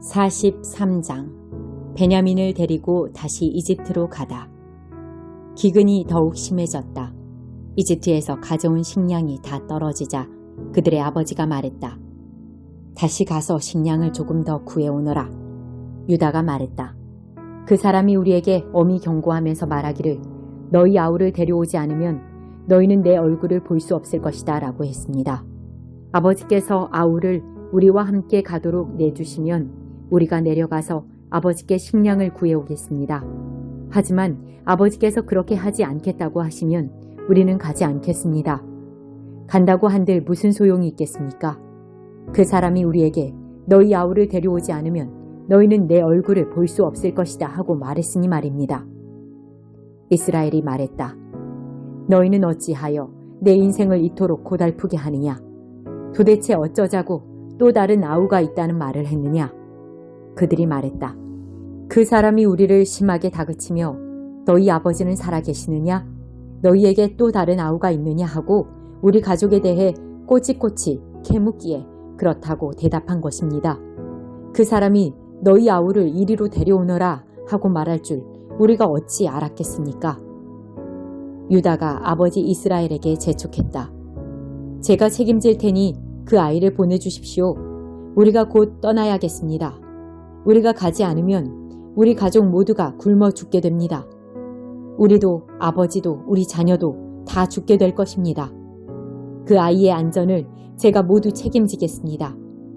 43장 베냐민을 데리고 다시 이집트로 가다. 기근이 더욱 심해졌다. 이집트에서 가져온 식량이 다 떨어지자 그들의 아버지가 말했다. 다시 가서 식량을 조금 더 구해오너라. 유다가 말했다. 그 사람이 우리에게 엄히 경고하면서 말하기를 너희 아우를 데려오지 않으면 너희는 내 얼굴을 볼 수 없을 것이다 라고 했습니다. 아버지께서 아우를 우리와 함께 가도록 내주시면 우리가 내려가서 아버지께 식량을 구해오겠습니다. 하지만 아버지께서 그렇게 하지 않겠다고 하시면 우리는 가지 않겠습니다. 간다고 한들 무슨 소용이 있겠습니까? 그 사람이 우리에게 너희 아우를 데려오지 않으면 너희는 내 얼굴을 볼 수 없을 것이다 하고 말했으니 말입니다. 이스라엘이 말했다. 너희는 어찌하여 내 인생을 이토록 고달프게 하느냐? 도대체 어쩌자고 또 다른 아우가 있다는 말을 했느냐? 그들이 말했다. 그 사람이 우리를 심하게 다그치며 너희 아버지는 살아계시느냐? 너희에게 또 다른 아우가 있느냐 하고 우리 가족에 대해 꼬치꼬치 캐묻기에 그렇다고 대답한 것입니다. 그 사람이 너희 아우를 이리로 데려오너라 하고 말할 줄 우리가 어찌 알았겠습니까? 유다가 아버지 이스라엘에게 재촉했다. 제가 책임질 테니 그 아이를 보내주십시오. 우리가 곧 떠나야겠습니다. 우리가 가지 않으면 우리 가족 모두가 굶어 죽게 됩니다. 우리도 아버지도 우리 자녀도 다 죽게 될 것입니다. 그 아이의 안전을 제가 모두 책임지겠습니다.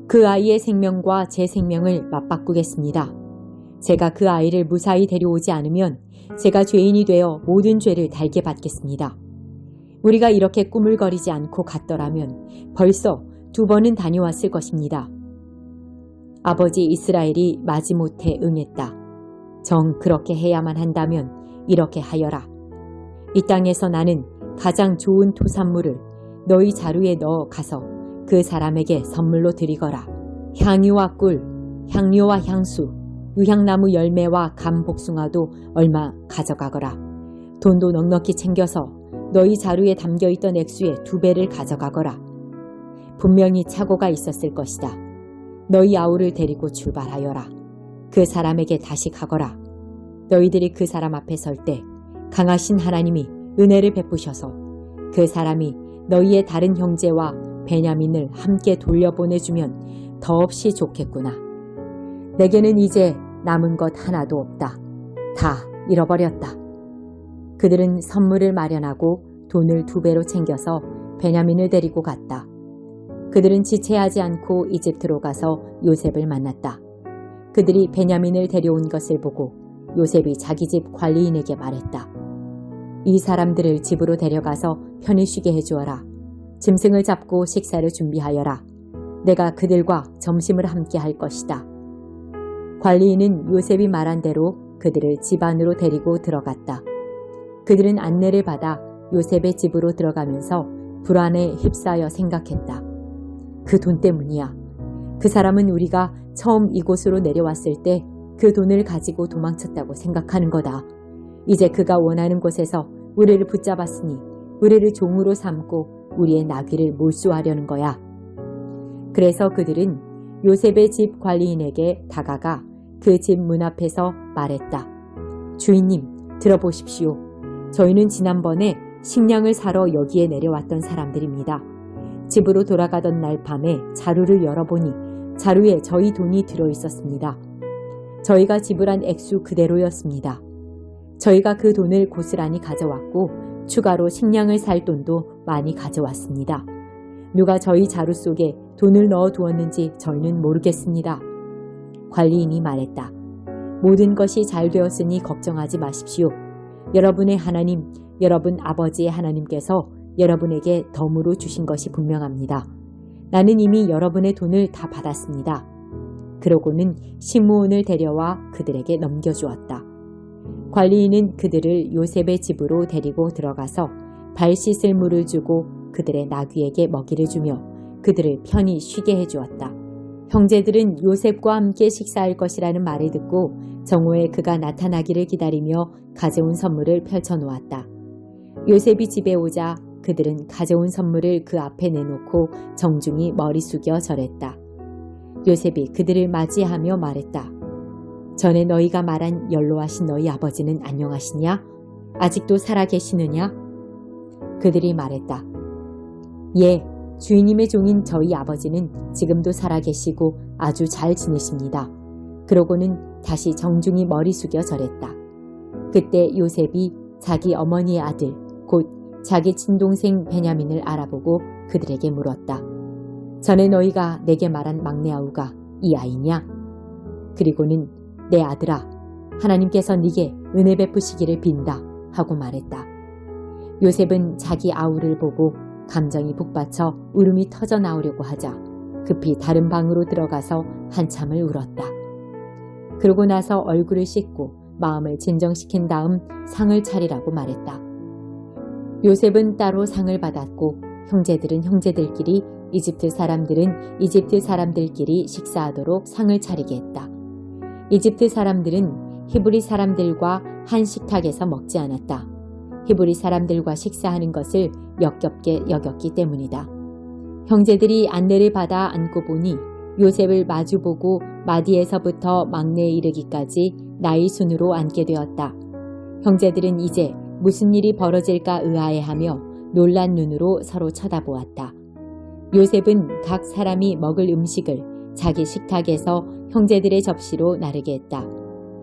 그 아이의 생명과 제 생명을 맞바꾸겠습니다. 제가 그 아이를 무사히 데려오지 않으면 제가 죄인이 되어 모든 죄를 달게 받겠습니다. 우리가 이렇게 꾸물거리지 않고 갔더라면 벌써 2번은 다녀왔을 것입니다. 아버지 이스라엘이 마지못해 응했다. 정 그렇게 해야만 한다면 이렇게 하여라. 이 땅에서 나는 가장 좋은 토산물을 너희 자루에 넣어 가서 그 사람에게 선물로 드리거라. 향유와 꿀, 향료와 향수, 의향나무 열매와 감복숭아도 얼마 가져가거라. 돈도 넉넉히 챙겨서 너희 자루에 담겨있던 액수의 2배를 가져가거라. 분명히 착오가 있었을 것이다. 너희 아우를 데리고 출발하여라. 그 사람에게 다시 가거라. 너희들이 그 사람 앞에 설 때 강하신 하나님이 은혜를 베푸셔서 그 사람이 너희의 다른 형제와 베냐민을 함께 돌려보내주면 더없이 좋겠구나. 내게는 이제 남은 것 하나도 없다. 다 잃어버렸다. 그들은 선물을 마련하고 돈을 2배로 챙겨서 베냐민을 데리고 갔다. 그들은 지체하지 않고 이집트로 가서 요셉을 만났다. 그들이 베냐민을 데려온 것을 보고 요셉이 자기 집 관리인에게 말했다. 이 사람들을 집으로 데려가서 편히 쉬게 해주어라. 짐승을 잡고 식사를 준비하여라. 내가 그들과 점심을 함께 할 것이다. 관리인은 요셉이 말한 대로 그들을 집 안으로 데리고 들어갔다. 그들은 안내를 받아 요셉의 집으로 들어가면서 불안에 휩싸여 생각했다. 그 돈 때문이야. 그 사람은 우리가 처음 이곳으로 내려왔을 때 그 돈을 가지고 도망쳤다고 생각하는 거다. 이제 그가 원하는 곳에서 우리를 붙잡았으니 우리를 종으로 삼고 우리의 나귀를 몰수하려는 거야. 그래서 그들은 요셉의 집 관리인에게 다가가 그 집 문 앞에서 말했다. 주인님, 들어보십시오. 저희는 지난번에 식량을 사러 여기에 내려왔던 사람들입니다. 집으로 돌아가던 날 밤에 자루를 열어보니 자루에 저희 돈이 들어있었습니다. 저희가 지불한 액수 그대로였습니다. 저희가 그 돈을 고스란히 가져왔고 추가로 식량을 살 돈도 많이 가져왔습니다. 누가 저희 자루 속에 돈을 넣어 두었는지 저희는 모르겠습니다. 관리인이 말했다. 모든 것이 잘 되었으니 걱정하지 마십시오. 여러분의 하나님, 여러분 아버지의 하나님께서 여러분에게 덤으로 주신 것이 분명합니다. 나는 이미 여러분의 돈을 다 받았습니다. 그러고는 시므온을 데려와 그들에게 넘겨주었다. 관리인은 그들을 요셉의 집으로 데리고 들어가서 발 씻을 물을 주고 그들의 나귀에게 먹이를 주며 그들을 편히 쉬게 해주었다. 형제들은 요셉과 함께 식사할 것이라는 말을 듣고 정오에 그가 나타나기를 기다리며 가져온 선물을 펼쳐놓았다. 요셉이 집에 오자 그들은 가져온 선물을 그 앞에 내놓고 정중히 머리 숙여 절했다. 요셉이 그들을 맞이하며 말했다. 전에 너희가 말한 연로하신 너희 아버지는 안녕하시냐? 아직도 살아계시느냐? 그들이 말했다. 예, 주인님의 종인 저희 아버지는 지금도 살아계시고 아주 잘 지내십니다. 그러고는 다시 정중히 머리 숙여 절했다. 그때 요셉이 자기 어머니의 아들, 곧 자기 친동생 베냐민을 알아보고 그들에게 물었다. 전에 너희가 내게 말한 막내 아우가 이 아이냐? 그리고는 내 아들아, 하나님께서 네게 은혜 베푸시기를 빈다 하고 말했다. 요셉은 자기 아우를 보고 감정이 북받쳐 울음이 터져 나오려고 하자 급히 다른 방으로 들어가서 한참을 울었다. 그러고 나서 얼굴을 씻고 마음을 진정시킨 다음 상을 차리라고 말했다. 요셉은 따로 상을 받았고 형제들은 형제들끼리, 이집트 사람들은 이집트 사람들끼리 식사하도록 상을 차리게 했다. 이집트 사람들은 히브리 사람들과 한 식탁에서 먹지 않았다. 히브리 사람들과 식사하는 것을 역겹게 여겼기 때문이다. 형제들이 안내를 받아 앉고 보니 요셉을 마주보고 마디에서부터 막내에 이르기까지 나이 순으로 앉게 되었다. 형제들은 이제 무슨 일이 벌어질까 의아해하며 놀란 눈으로 서로 쳐다보았다. 요셉은 각 사람이 먹을 음식을 자기 식탁에서 형제들의 접시로 나르게 했다.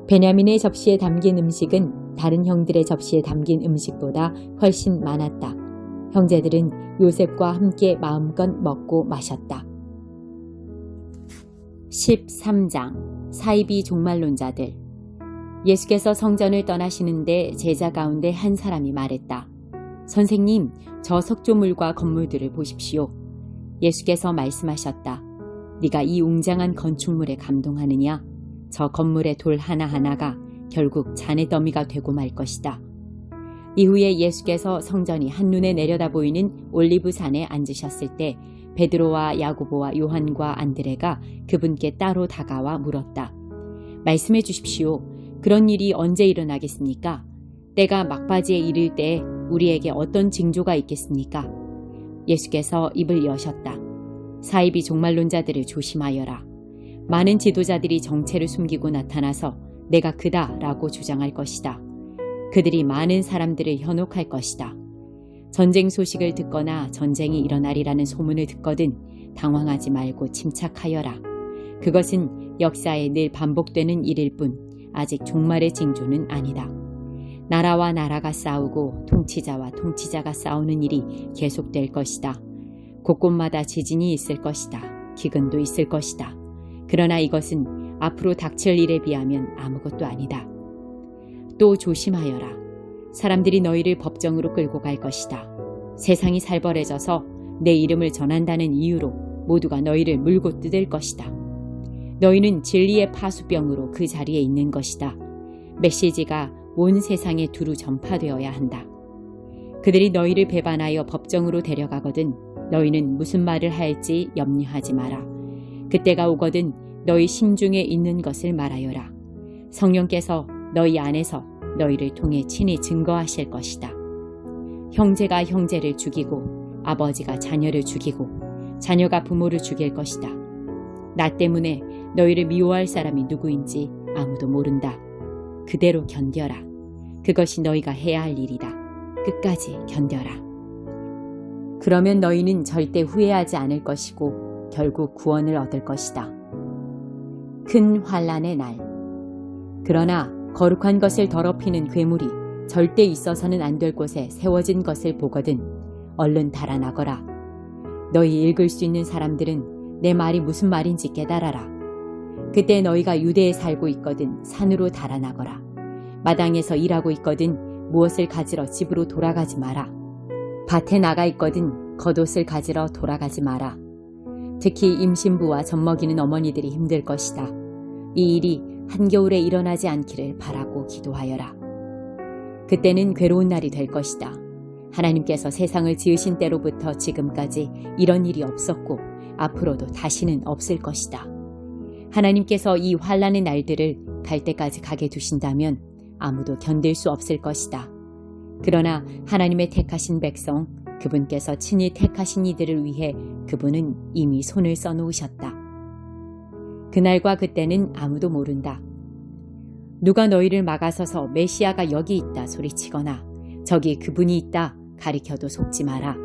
베냐민의 접시에 담긴 음식은 다른 형들의 접시에 담긴 음식보다 훨씬 많았다. 형제들은 요셉과 함께 마음껏 먹고 마셨다. 13장 사이비 종말론자들. 예수께서 성전을 떠나시는데 제자 가운데 한 사람이 말했다. 선생님, 저 석조물과 건물들을 보십시오. 예수께서 말씀하셨다. 네가 이 웅장한 건축물에 감동하느냐? 저 건물의 돌 하나하나가 결국 잔의 더미가 되고 말 것이다. 이후에 예수께서 성전이 한눈에 내려다 보이는 올리브산에 앉으셨을 때 베드로와 야고보와 요한과 안드레가 그분께 따로 다가와 물었다. 말씀해 주십시오. 그런 일이 언제 일어나겠습니까? 때가 막바지에 이를 때 우리에게 어떤 징조가 있겠습니까? 예수께서 입을 여셨다. 사이비 종말론자들을 조심하여라. 많은 지도자들이 정체를 숨기고 나타나서 내가 그다라고 주장할 것이다. 그들이 많은 사람들을 현혹할 것이다. 전쟁 소식을 듣거나 전쟁이 일어나리라는 소문을 듣거든 당황하지 말고 침착하여라. 그것은 역사에 늘 반복되는 일일 뿐 아직 종말의 징조는 아니다. 나라와 나라가 싸우고 통치자와 통치자가 싸우는 일이 계속될 것이다. 곳곳마다 지진이 있을 것이다. 기근도 있을 것이다. 그러나 이것은 앞으로 닥칠 일에 비하면 아무것도 아니다. 또 조심하여라. 사람들이 너희를 법정으로 끌고 갈 것이다. 세상이 살벌해져서 내 이름을 전한다는 이유로 모두가 너희를 물고 뜯을 것이다. 너희는 진리의 파수병으로 그 자리에 있는 것이다. 메시지가 온 세상에 두루 전파되어야 한다. 그들이 너희를 배반하여 법정으로 데려가거든 너희는 무슨 말을 할지 염려하지 마라. 그때가 오거든 너희 심중에 있는 것을 말하여라. 성령께서 너희 안에서 너희를 통해 친히 증거하실 것이다. 형제가 형제를 죽이고 아버지가 자녀를 죽이고 자녀가 부모를 죽일 것이다. 나 때문에 너희를 미워할 사람이 누구인지 아무도 모른다. 그대로 견뎌라. 그것이 너희가 해야 할 일이다. 끝까지 견뎌라. 그러면 너희는 절대 후회하지 않을 것이고 결국 구원을 얻을 것이다. 큰 환난의 날. 그러나 거룩한 것을 더럽히는 괴물이 절대 있어서는 안 될 곳에 세워진 것을 보거든 얼른 달아나거라. 너희 읽을 수 있는 사람들은 내 말이 무슨 말인지 깨달아라. 그때 너희가 유대에 살고 있거든 산으로 달아나거라. 마당에서 일하고 있거든 무엇을 가지러 집으로 돌아가지 마라. 밭에 나가 있거든 겉옷을 가지러 돌아가지 마라. 특히 임신부와 젖먹이는 어머니들이 힘들 것이다. 이 일이 한겨울에 일어나지 않기를 바라고 기도하여라. 그때는 괴로운 날이 될 것이다. 하나님께서 세상을 지으신 때로부터 지금까지 이런 일이 없었고 앞으로도 다시는 없을 것이다. 하나님께서 이 환난의 날들을 갈 때까지 가게 두신다면 아무도 견딜 수 없을 것이다. 그러나 하나님의 택하신 백성, 그분께서 친히 택하신 이들을 위해 그분은 이미 손을 써놓으셨다. 그날과 그때는 아무도 모른다. 누가 너희를 막아서서 메시아가 여기 있다 소리치거나 저기 그분이 있다 가리켜도 속지 마라.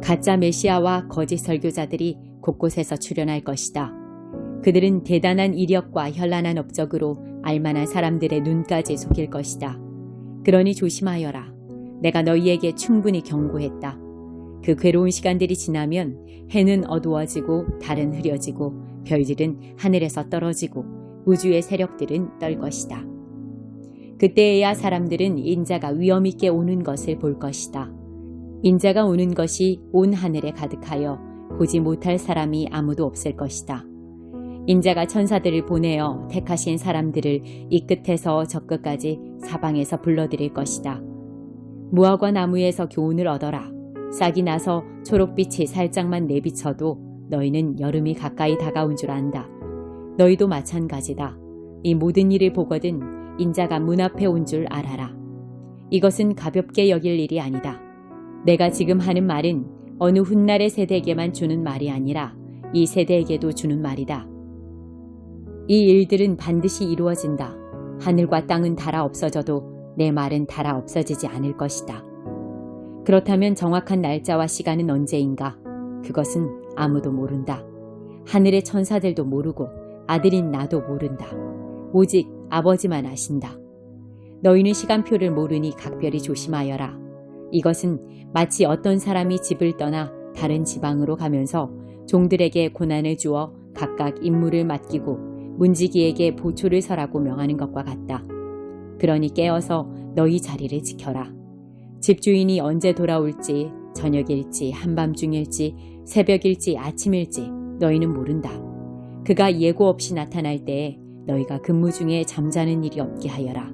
가짜 메시아와 거짓 설교자들이 곳곳에서 출현할 것이다. 그들은 대단한 이력과 현란한 업적으로 알만한 사람들의 눈까지 속일 것이다. 그러니 조심하여라. 내가 너희에게 충분히 경고했다. 그 괴로운 시간들이 지나면 해는 어두워지고 달은 흐려지고 별들은 하늘에서 떨어지고 우주의 세력들은 떨 것이다. 그때에야 사람들은 인자가 위엄 있게 오는 것을 볼 것이다. 인자가 오는 것이 온 하늘에 가득하여 보지 못할 사람이 아무도 없을 것이다. 인자가 천사들을 보내어 택하신 사람들을 이 끝에서 저 끝까지 사방에서 불러들일 것이다. 무화과 나무에서 교훈을 얻어라. 싹이 나서 초록빛이 살짝만 내비쳐도 너희는 여름이 가까이 다가온 줄 안다. 너희도 마찬가지다. 이 모든 일을 보거든 인자가 문 앞에 온 줄 알아라. 이것은 가볍게 여길 일이 아니다. 내가 지금 하는 말은 어느 훗날의 세대에게만 주는 말이 아니라 이 세대에게도 주는 말이다. 이 일들은 반드시 이루어진다. 하늘과 땅은 닳아 없어져도 내 말은 닳아 없어지지 않을 것이다. 그렇다면 정확한 날짜와 시간은 언제인가? 그것은 아무도 모른다. 하늘의 천사들도 모르고 아들인 나도 모른다. 오직 아버지만 아신다. 너희는 시간표를 모르니 각별히 조심하여라. 이것은 마치 어떤 사람이 집을 떠나 다른 지방으로 가면서 종들에게 고난을 주어 각각 임무를 맡기고 문지기에게 보초를 서라고 명하는 것과 같다. 그러니 깨어서 너희 자리를 지켜라. 집주인이 언제 돌아올지 저녁일지 한밤중일지 새벽일지 아침일지 너희는 모른다. 그가 예고 없이 나타날 때에 너희가 근무 중에 잠자는 일이 없게 하여라.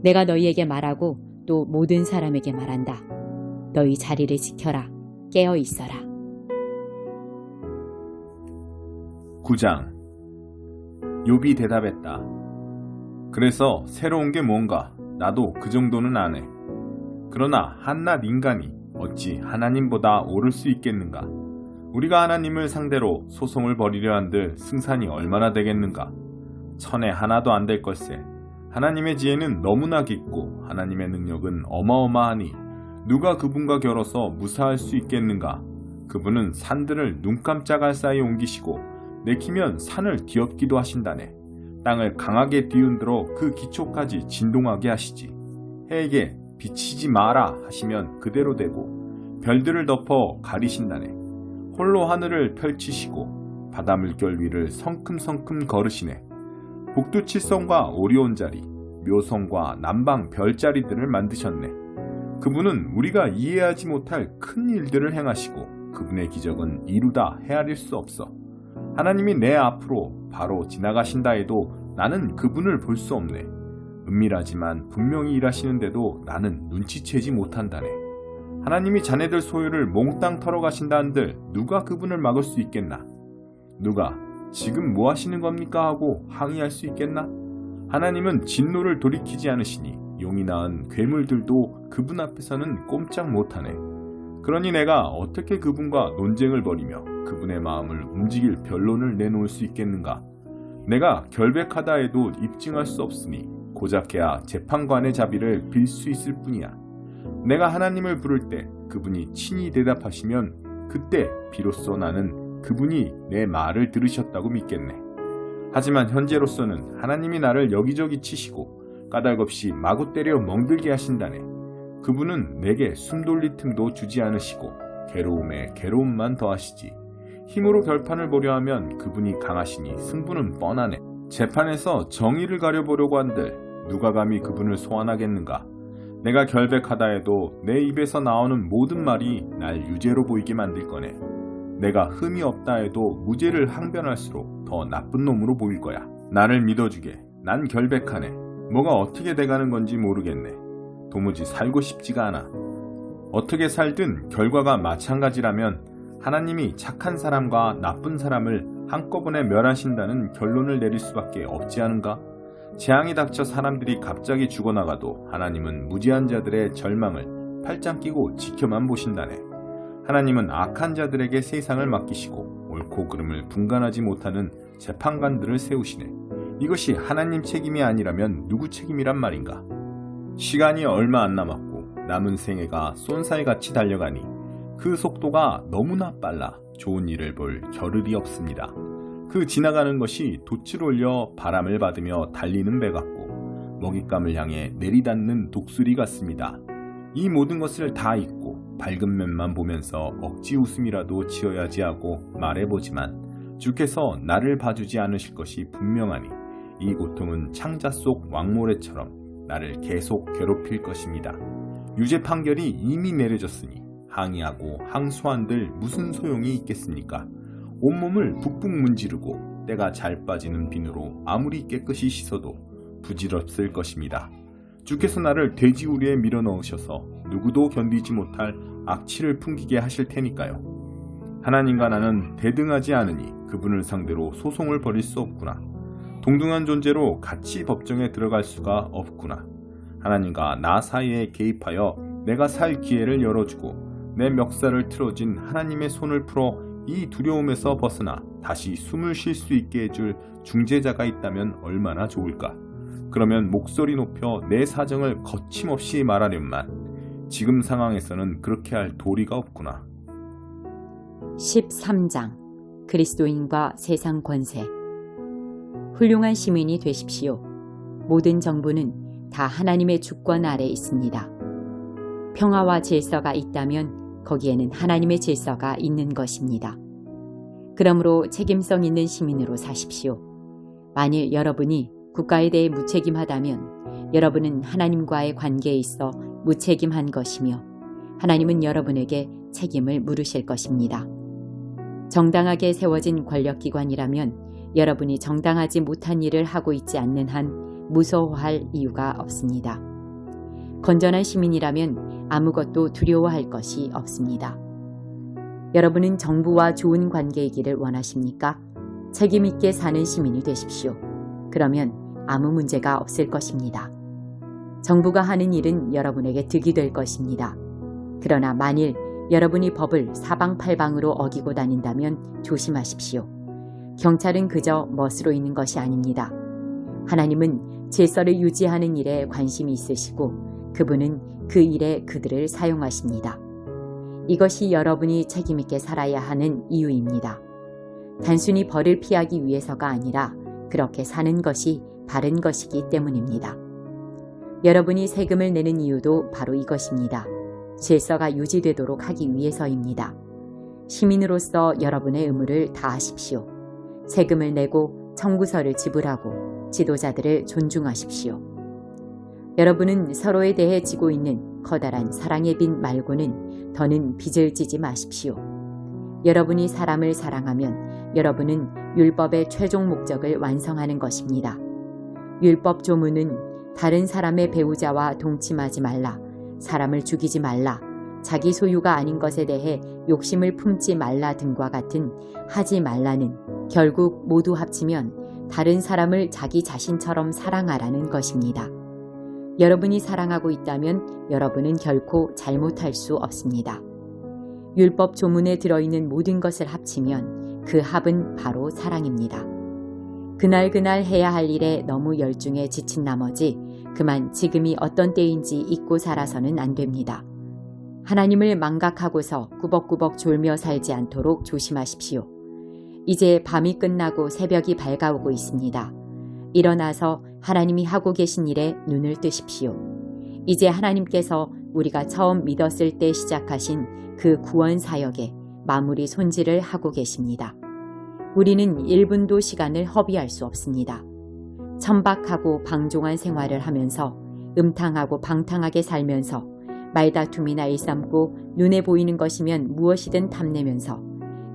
내가 너희에게 말하고 또 모든 사람에게 말한다. 너희 자리를 지켜라. 깨어 있어라. 9장 욥이 대답했다. 그래서 새로운 게 뭔가 나도 그 정도는 안 해. 그러나 한낱 인간이 어찌 하나님보다 오를 수 있겠는가? 우리가 하나님을 상대로 소송을 벌이려 한들 승산이 얼마나 되겠는가? 천에 하나도 안 될 걸세. 하나님의 지혜는 너무나 깊고 하나님의 능력은 어마어마하니 누가 그분과 겨뤄서 무사할 수 있겠는가? 그분은 산들을 눈 깜짝할 사이 옮기시고 내키면 산을 뒤엎기도 하신다네. 땅을 강하게 뒤흔들어 그 기초까지 진동하게 하시지. 해에게 비치지 마라 하시면 그대로 되고 별들을 덮어 가리신다네. 홀로 하늘을 펼치시고 바다 물결 위를 성큼성큼 걸으시네. 북두칠성과 오리온자리, 묘성과 남방 별자리들을 만드셨네. 그분은 우리가 이해하지 못할 큰 일들을 행하시고 그분의 기적은 이루다 헤아릴 수 없어. 하나님이 내 앞으로 바로 지나가신다 해도 나는 그분을 볼 수 없네. 은밀하지만 분명히 일하시는데도 나는 눈치채지 못한다네. 하나님이 자네들 소유를 몽땅 털어가신다 한들 누가 그분을 막을 수 있겠나? 누가 지금 뭐 하시는 겁니까 하고 항의할 수 있겠나? 하나님은 진노를 돌이키지 않으시니 용이 낳은 괴물들도 그분 앞에서는 꼼짝 못하네. 그러니 내가 어떻게 그분과 논쟁을 벌이며 그분의 마음을 움직일 변론을 내놓을 수 있겠는가? 내가 결백하다 해도 입증할 수 없으니 고작해야 재판관의 자비를 빌 수 있을 뿐이야. 내가 하나님을 부를 때 그분이 친히 대답하시면 그때 비로소 나는 그분이 내 말을 들으셨다고 믿겠네. 하지만 현재로서는 하나님이 나를 여기저기 치시고 까닭없이 마구 때려 멍들게 하신다네. 그분은 내게 숨 돌릴 틈도 주지 않으시고 괴로움에 괴로움만 더하시지. 힘으로 결판을 보려 하면 그분이 강하시니 승부는 뻔하네. 재판에서 정의를 가려보려고 한들 누가 감히 그분을 소환하겠는가? 내가 결백하다 해도 내 입에서 나오는 모든 말이 날 유죄로 보이게 만들 거네. 내가 흠이 없다 해도 무죄를 항변할수록 더 나쁜 놈으로 보일 거야. 나를 믿어주게. 난 결백하네. 뭐가 어떻게 돼가는 건지 모르겠네. 도무지 살고 싶지가 않아. 어떻게 살든 결과가 마찬가지라면 하나님이 착한 사람과 나쁜 사람을 한꺼번에 멸하신다는 결론을 내릴 수밖에 없지 않은가? 재앙이 닥쳐 사람들이 갑자기 죽어나가도 하나님은 무지한 자들의 절망을 팔짱 끼고 지켜만 보신다네. 하나님은 악한 자들에게 세상을 맡기시고 옳고 그름을 분간하지 못하는 재판관들을 세우시네. 이것이 하나님 책임이 아니라면 누구 책임이란 말인가? 시간이 얼마 안 남았고 남은 생애가 쏜살같이 달려가니 그 속도가 너무나 빨라 좋은 일을 볼 겨를이 없습니다. 그 지나가는 것이 돛을 올려 바람을 받으며 달리는 배 같고 먹잇감을 향해 내리닫는 독수리 같습니다. 이 모든 것을 다 잊고 밝은 면만 보면서 억지 웃음이라도 지어야지 하고 말해보지만 주께서 나를 봐주지 않으실 것이 분명하니 이 고통은 창자 속 왕모래처럼 나를 계속 괴롭힐 것입니다. 유죄 판결이 이미 내려졌으니 항의하고 항소한들 무슨 소용이 있겠습니까? 온몸을 북북 문지르고 때가 잘 빠지는 비누로 아무리 깨끗이 씻어도 부질없을 것입니다. 주께서 나를 돼지우리에 밀어넣으셔서 누구도 견디지 못할 악취를 풍기게 하실 테니까요. 하나님과 나는 대등하지 않으니 그분을 상대로 소송을 벌일 수 없구나. 동등한 존재로 같이 법정에 들어갈 수가 없구나. 하나님과 나 사이에 개입하여 내가 살 기회를 열어주고 내 멱살을 틀어진 하나님의 손을 풀어 이 두려움에서 벗어나 다시 숨을 쉴 수 있게 해줄 중재자가 있다면 얼마나 좋을까. 그러면 목소리 높여 내 사정을 거침없이 말하련만 지금 상황에서는 그렇게 할 도리가 없구나. 13장 그리스도인과 세상 권세. 훌륭한 시민이 되십시오. 모든 정부는 다 하나님의 주권 아래 있습니다. 평화와 질서가 있다면 거기에는 하나님의 질서가 있는 것입니다. 그러므로 책임성 있는 시민으로 사십시오. 만일 여러분이 국가에 대해 무책임하다면 여러분은 하나님과의 관계에 있어 무책임한 것이며 하나님은 여러분에게 책임을 물으실 것입니다. 정당하게 세워진 권력기관이라면 여러분이 정당하지 못한 일을 하고 있지 않는 한 무서워할 이유가 없습니다. 건전한 시민이라면 아무것도 두려워할 것이 없습니다. 여러분은 정부와 좋은 관계이기를 원하십니까? 책임 있게 사는 시민이 되십시오. 그러면 아무 문제가 없을 것입니다. 정부가 하는 일은 여러분에게 득이 될 것입니다. 그러나 만일 여러분이 법을 사방팔방으로 어기고 다닌다면 조심하십시오. 경찰은 그저 멋으로 있는 것이 아닙니다. 하나님은 질서를 유지하는 일에 관심이 있으시고 그분은 그 일에 그들을 사용하십니다. 이것이 여러분이 책임있게 살아야 하는 이유입니다. 단순히 벌을 피하기 위해서가 아니라 그렇게 사는 것이 바른 것이기 때문입니다. 여러분이 세금을 내는 이유도 바로 이것입니다. 질서가 유지되도록 하기 위해서입니다. 시민으로서 여러분의 의무를 다하십시오. 세금을 내고 청구서를 지불하고 지도자들을 존중하십시오. 여러분은 서로에 대해 지고 있는 커다란 사랑의 빚 말고는 더는 빚을 지지 마십시오. 여러분이 사람을 사랑하면 여러분은 율법의 최종 목적을 완성하는 것입니다. 율법 조문은 다른 사람의 배우자와 동침하지 말라, 사람을 죽이지 말라, 자기 소유가 아닌 것에 대해 욕심을 품지 말라 등과 같은 하지 말라는 결국 모두 합치면 다른 사람을 자기 자신처럼 사랑하라는 것입니다. 여러분이 사랑하고 있다면 여러분은 결코 잘못할 수 없습니다. 율법 조문에 들어있는 모든 것을 합치면 그 합은 바로 사랑입니다. 그날 해야 할 일에 너무 열중해 지친 나머지 그만 지금이 어떤 때인지 잊고 살아서는 안 됩니다. 하나님을 망각하고서 꾸벅꾸벅 졸며 살지 않도록 조심하십시오. 이제 밤이 끝나고 새벽이 밝아오고 있습니다. 일어나서 하나님이 하고 계신 일에 눈을 뜨십시오. 이제 하나님께서 우리가 처음 믿었을 때 시작하신 그 구원 사역에 마무리 손질을 하고 계십니다. 우리는 1분도 시간을 허비할 수 없습니다. 천박하고 방종한 생활을 하면서 음탕하고 방탕하게 살면서 말다툼이나 일삼고 눈에 보이는 것이면 무엇이든 탐내면서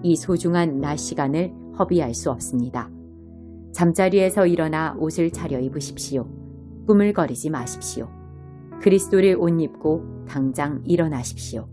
이 소중한 낮 시간을 허비할 수 없습니다. 잠자리에서 일어나 옷을 차려 입으십시오. 꾸물거리지 마십시오. 그리스도를 옷 입고 당장 일어나십시오.